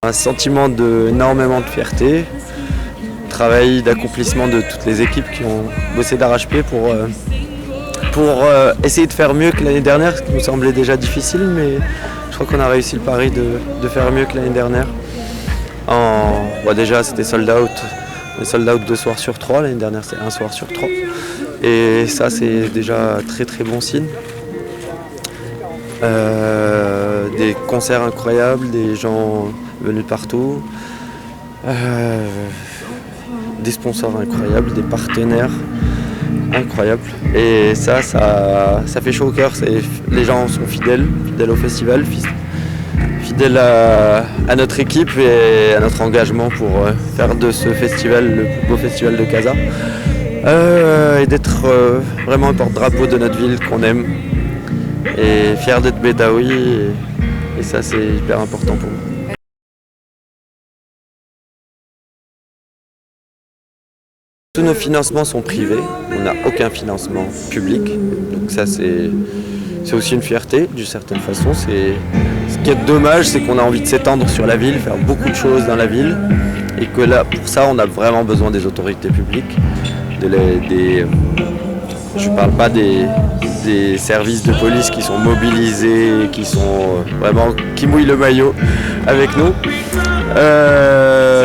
Un sentiment d'énormément de fierté, travail d'accomplissement de toutes les équipes qui ont bossé d'arrache-pied pour essayer de faire mieux que l'année dernière, ce qui nous semblait déjà difficile, mais je crois qu'on a réussi le pari de faire mieux que l'année dernière. Déjà c'était sold out, on est sold out 2 soirs sur 3, l'année dernière c'était 1 soir sur 3. Et ça c'est déjà très très bon signe. Des concerts incroyables, des gens venus de partout, des sponsors incroyables, des partenaires incroyables. Et ça fait chaud au cœur. Les gens sont fidèles au festival, fidèles à notre équipe et à notre engagement pour faire de ce festival le plus beau festival de Casa. Et d'être vraiment un porte-drapeau de notre ville qu'on aime. Et fier d'être Bédaoui, et ça c'est hyper important pour moi. Tous nos financements sont privés, on n'a aucun financement public, donc ça c'est aussi une fierté d'une certaine façon. Ce qui est dommage, c'est qu'on a envie de s'étendre sur la ville, faire beaucoup de choses dans la ville, et que là pour ça on a vraiment besoin des autorités publiques, je ne parle pas des services de police qui sont mobilisés, qui mouillent le maillot avec nous.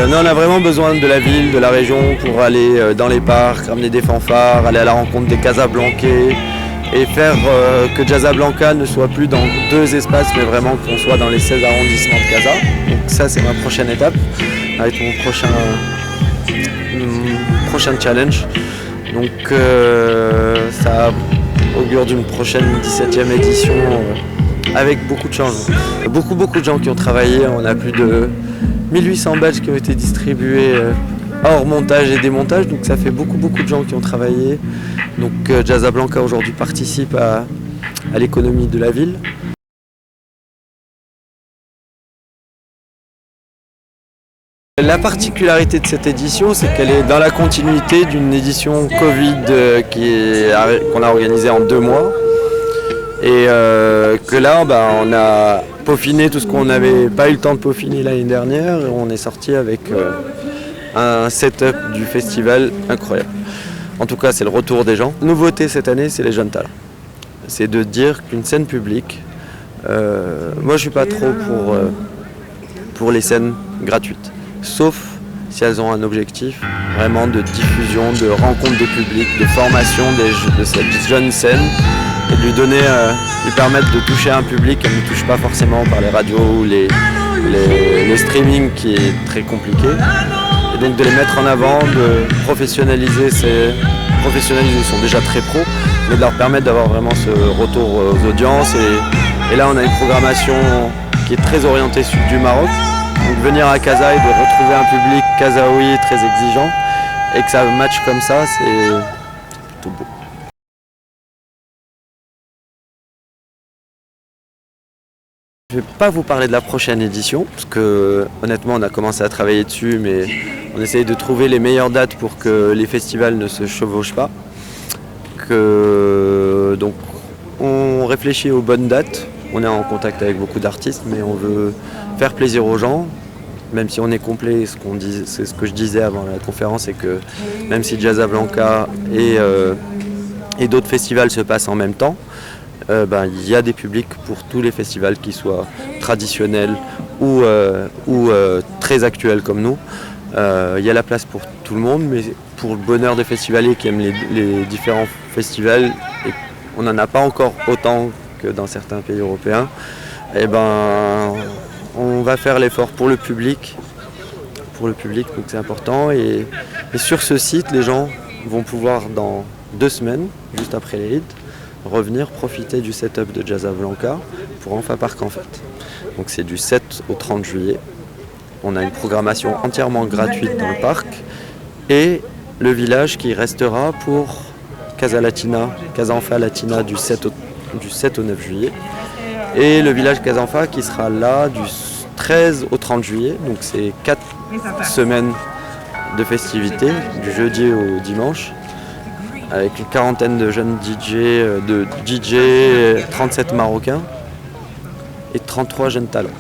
Non, on a vraiment besoin de la ville, de la région pour aller dans les parcs, ramener des fanfares, aller à la rencontre des Casablancais et faire que Casablanca ne soit plus dans 2 espaces, mais vraiment qu'on soit dans les 16 arrondissements de Casa. Donc ça c'est ma prochaine étape, avec mon prochain challenge. Donc ça augure d'une prochaine 17e édition avec beaucoup de changements. Beaucoup de gens qui ont travaillé, on a plus de 1800 badges qui ont été distribués hors montage et démontage, donc ça fait beaucoup de gens qui ont travaillé. Donc Casablanca aujourd'hui participe à l'économie de la ville. La particularité de cette édition, c'est qu'elle est dans la continuité d'une édition Covid qu'on a organisée en 2 mois. Et que là, on a peaufiné tout ce qu'on n'avait pas eu le temps de peaufiner l'année dernière. Et on est sorti avec un setup du festival incroyable. En tout cas, c'est le retour des gens. Nouveauté cette année, c'est les jeunes talents. C'est de dire qu'une scène publique, moi je suis pas trop pour les scènes gratuites. Sauf si elles ont un objectif vraiment de diffusion, de rencontre des publics, de formation de cette jeune scène et de lui permettre de toucher un public qu'elle ne touche pas forcément par les radios ou les streaming qui est très compliqué. Et donc de les mettre en avant, de professionnaliser, ils sont déjà très pros, mais de leur permettre d'avoir vraiment ce retour aux audiences. Et là on a une programmation qui est très orientée sud du Maroc. Donc venir à Casa et de retrouver un public kazaoui très exigeant et que ça match comme ça, c'est tout beau. Je ne vais pas vous parler de la prochaine édition, parce que honnêtement on a commencé à travailler dessus, mais on essaye de trouver les meilleures dates pour que les festivals ne se chevauchent pas. Donc on réfléchit aux bonnes dates, on est en contact avec beaucoup d'artistes, mais on veut faire plaisir aux gens. Même si on est complet, c'est ce que je disais avant la conférence, c'est que même si Casablanca et d'autres festivals se passent en même temps, il y a des publics pour tous les festivals, qui soient traditionnels ou très actuels comme nous. Il y a la place pour tout le monde, mais pour le bonheur des festivaliers qui aiment les différents festivals, et on n'en a pas encore autant que dans certains pays européens, on va faire l'effort pour le public, donc c'est important. Et sur ce site, les gens vont pouvoir dans 2 semaines, juste après l'Eid, revenir profiter du setup de Casablanca pour Enfa Park en fait. Donc c'est du 7 au 30 juillet. On a une programmation entièrement gratuite dans le parc et le village qui restera pour Casa Enfa Latina du 7 au 9 juillet. Et le village Casa Enfa qui sera là du 13 au 30 juillet, donc c'est 4 semaines de festivités, du jeudi au dimanche, avec une quarantaine de jeunes DJ, 37 Marocains et 33 jeunes talents.